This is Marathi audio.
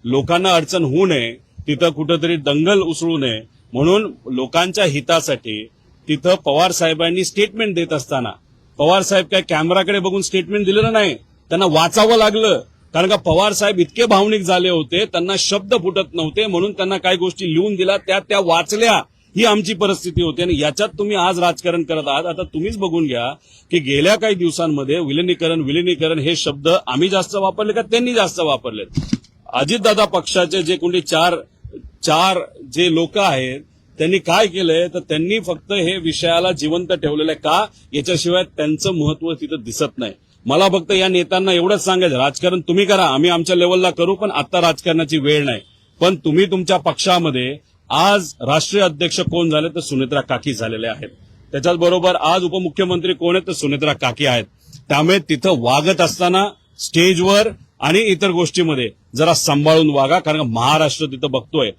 लोकांना अडचण होऊ नये, तिथं कुठंतरी दंगल उसळू नये म्हणून लोकांच्या हितासाठी तिथं पवार साहेबांनी स्टेटमेंट देत असताना पवार साहेब काय कॅमेराकडे बघून स्टेटमेंट दिलेलं नाही, त्यांना वाचावं लागलं. कारण का पवार साहेब इतके भावनिक झाले होते, त्यांना शब्द फुटत नव्हते, म्हणून त्यांना काही गोष्टी लिहून दिल्या, त्या वाचल्या. ही आमची परिस्थिती होती आणि याच्यात तुम्ही आज राजकारण करत आहात. आता तुम्हीच बघून घ्या की गेल्या काही दिवसांमध्ये विलिनीकरण हे शब्द आम्ही जास्त वापरले का त्यांनी जास्त वापरलेत. अजितदादा पक्षाचे जे कोणी चार जे लोक आहेत त्यांनी काय केलंय तर त्यांनी फक्त हे विषयाला जिवंत ठेवलेलं आहे. का? याच्याशिवाय त्यांचं महत्व तिथं दिसत नाही. मला फक्त या नेत्यांना एवढंच सांगायचं, राजकारण तुम्ही करा, आम्ही आमच्या लेवलला करू, पण आता राजकारणाची वेळ नाही. पण तुम्ही तुमच्या पक्षामध्ये आज राष्ट्रीय अध्यक्ष कोण झाले तर सुनेत्रा काकी झालेले आहेत. त्याच्याच बरोबर आज उपमुख्यमंत्री कोण आहेत तर सुनेत्रा काकी आहेत. त्यामुळे तिथं वागत असताना स्टेजवर आणि इतर गोष्टीमध्ये जरा सांभाळून वागा, कारण महाराष्ट्र तिथं बघतोय